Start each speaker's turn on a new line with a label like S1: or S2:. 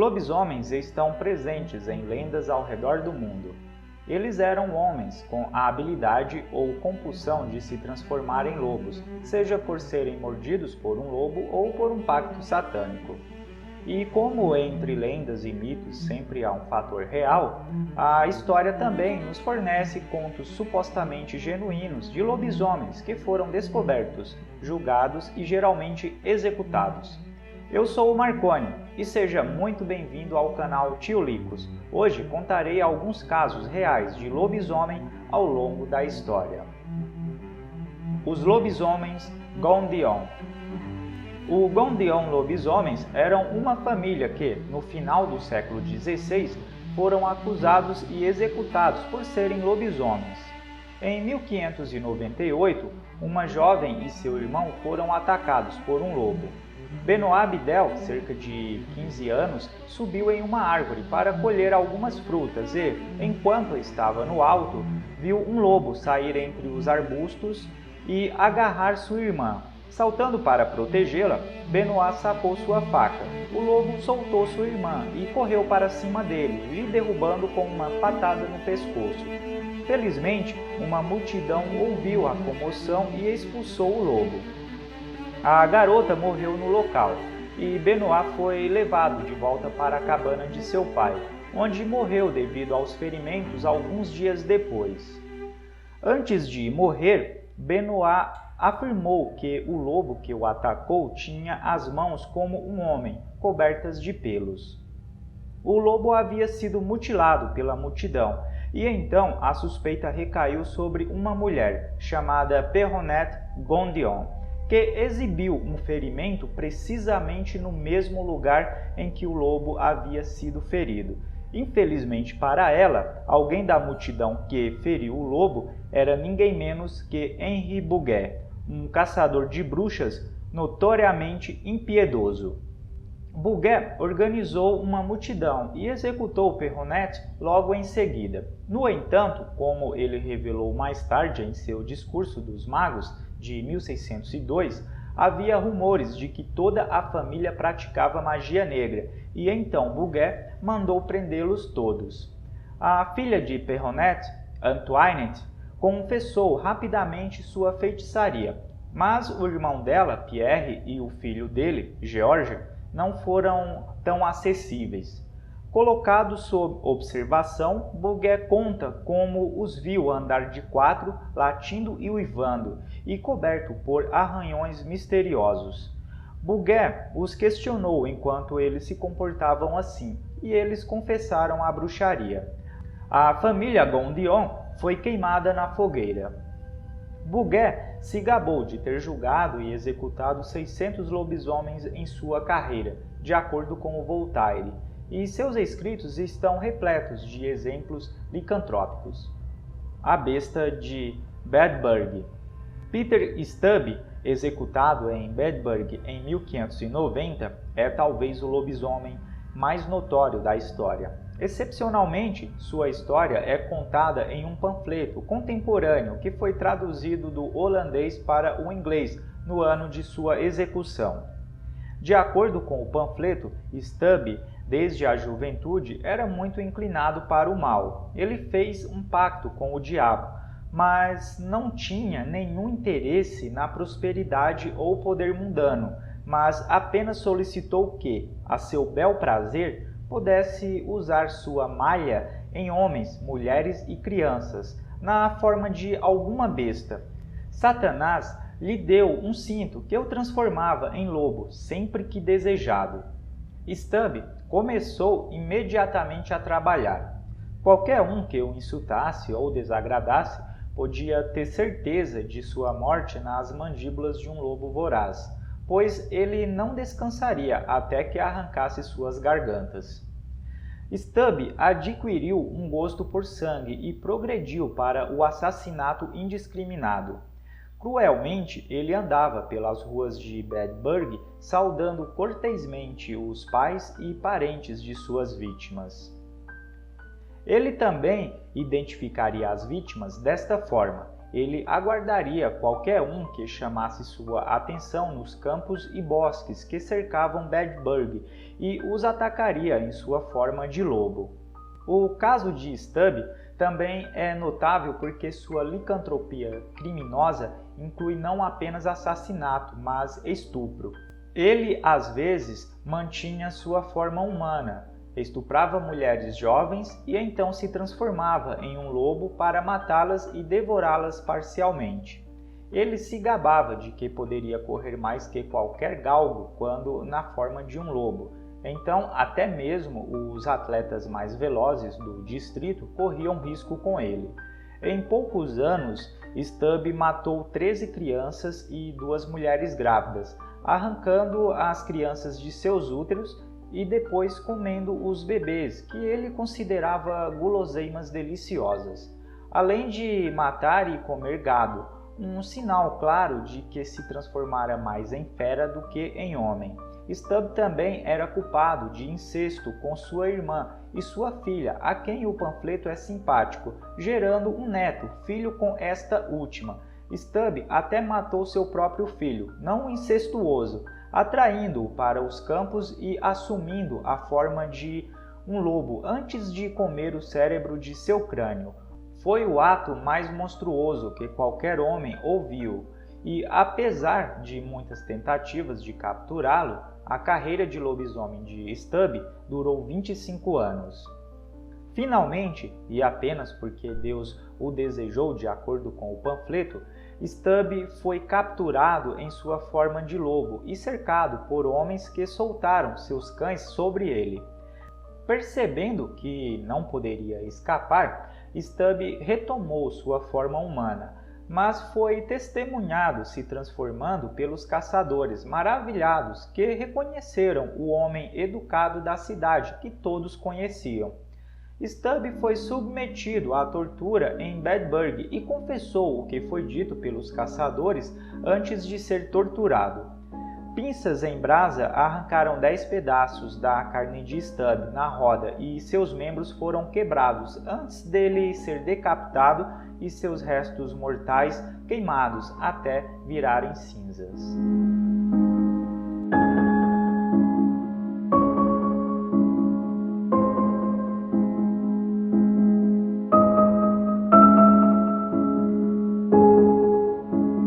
S1: lobisomens estão presentes em lendas ao redor do mundo. Eles eram homens com a habilidade ou compulsão de se transformar em lobos, seja por serem mordidos por um lobo ou por um pacto satânico. E como entre lendas e mitos sempre há um fator real, a história também nos fornece contos supostamente genuínos de lobisomens que foram descobertos, julgados e geralmente executados. Eu sou o Marconi e seja muito bem-vindo ao canal Tio Licos. Hoje contarei alguns casos reais de lobisomem ao longo da história. Os lobisomens Gondion. O Gondion lobisomens eram uma família que, no final do século XVI, foram acusados e executados por serem lobisomens. Em 1598, uma jovem e seu irmão foram atacados por um lobo. Benoit Abidel, cerca de 15 anos, subiu em uma árvore para colher algumas frutas e, enquanto estava no alto, viu um lobo sair entre os arbustos e agarrar sua irmã. Saltando para protegê-la, Benoit sacou sua faca. O lobo soltou sua irmã e correu para cima dele, lhe derrubando com uma patada no pescoço. Felizmente, uma multidão ouviu a comoção e expulsou o lobo. A garota morreu no local e Benoit foi levado de volta para a cabana de seu pai, onde morreu devido aos ferimentos alguns dias depois. Antes de morrer, Benoit afirmou que o lobo que o atacou tinha as mãos como um homem, cobertas de pelos. O lobo havia sido mutilado pela multidão, e então a suspeita recaiu sobre uma mulher, chamada Perronnette Gondion, que exibiu um ferimento precisamente no mesmo lugar em que o lobo havia sido ferido. Infelizmente para ela, alguém da multidão que feriu o lobo era ninguém menos que Henri Bouguer, um caçador de bruxas notoriamente impiedoso. Bouguer organizou uma multidão e executou Perronnette logo em seguida. No entanto, como ele revelou mais tarde em seu Discurso dos Magos, de 1602, havia rumores de que toda a família praticava magia negra, e então Bouguer mandou prendê-los todos. A filha de Perronnette, Antoinette, confessou rapidamente sua feitiçaria, mas o irmão dela, Pierre, e o filho dele, Georges, não foram tão acessíveis. Colocado sob observação, Bouguer conta como os viu andar de quatro, latindo e uivando, e coberto por arranhões misteriosos. Bouguer os questionou enquanto eles se comportavam assim, e eles confessaram a bruxaria. A família Gondion foi queimada na fogueira. Bouguer se gabou de ter julgado e executado 600 lobisomens em sua carreira, de acordo com o Voltaire, e seus escritos estão repletos de exemplos licantrópicos. A besta de Bedburg. Peter Stubbe, executado em Bedburg em 1590, é talvez o lobisomem mais notório da história. Excepcionalmente, sua história é contada em um panfleto contemporâneo que foi traduzido do holandês para o inglês no ano de sua execução. De acordo com o panfleto, Stubbe, desde a juventude, era muito inclinado para o mal. Ele fez um pacto com o diabo, mas não tinha nenhum interesse na prosperidade ou poder mundano, mas apenas solicitou que, a seu bel prazer, pudesse usar sua malha em homens, mulheres e crianças, na forma de alguma besta. Satanás lhe deu um cinto que o transformava em lobo sempre que desejado. Stubbe começou imediatamente a trabalhar. Qualquer um que o insultasse ou desagradasse podia ter certeza de sua morte nas mandíbulas de um lobo voraz, pois ele não descansaria até que arrancasse suas gargantas. Stubbe adquiriu um gosto por sangue e progrediu para o assassinato indiscriminado. Cruelmente, ele andava pelas ruas de Bedburg saudando cortesmente os pais e parentes de suas vítimas. Ele também identificaria as vítimas desta forma. ele aguardaria qualquer um que chamasse sua atenção nos campos e bosques que cercavam Bedburg e os atacaria em sua forma de lobo. O caso de Stubb também é notável porque sua licantropia criminosa inclui não apenas assassinato, mas estupro. Ele, às vezes, mantinha sua forma humana, estuprava mulheres jovens e então se transformava em um lobo para matá-las e devorá-las parcialmente. Ele se gabava de que poderia correr mais que qualquer galgo quando na forma de um lobo. Então, até mesmo os atletas mais velozes do distrito corriam risco com ele. Em poucos anos, Stubb matou 13 crianças e 2 mulheres grávidas, arrancando as crianças de seus úteros e depois comendo os bebês, que ele considerava guloseimas deliciosas. Além de matar e comer gado, um sinal claro de que se transformara mais em fera do que em homem. Stubb também era culpado de incesto com sua irmã e sua filha, a quem o panfleto é simpático, gerando um neto, filho com esta última. Stubb até matou seu próprio filho, não incestuoso, atraindo-o para os campos e assumindo a forma de um lobo antes de comer o cérebro de seu crânio. Foi o ato mais monstruoso que qualquer homem ouviu, e apesar de muitas tentativas de capturá-lo, a carreira de lobisomem de Stubb durou 25 anos. Finalmente, e apenas porque Deus o desejou de acordo com o panfleto, Stubb foi capturado em sua forma de lobo e cercado por homens que soltaram seus cães sobre ele. Percebendo que não poderia escapar, Stubb retomou sua forma humana, mas foi testemunhado se transformando pelos caçadores maravilhados que reconheceram o homem educado da cidade que todos conheciam. Stubb foi submetido à tortura em Bedburg e confessou o que foi dito pelos caçadores antes de ser torturado. Pinças em brasa arrancaram 10 pedaços da carne de Stubb na roda e seus membros foram quebrados antes dele ser decapitado e seus restos mortais queimados até virarem cinzas.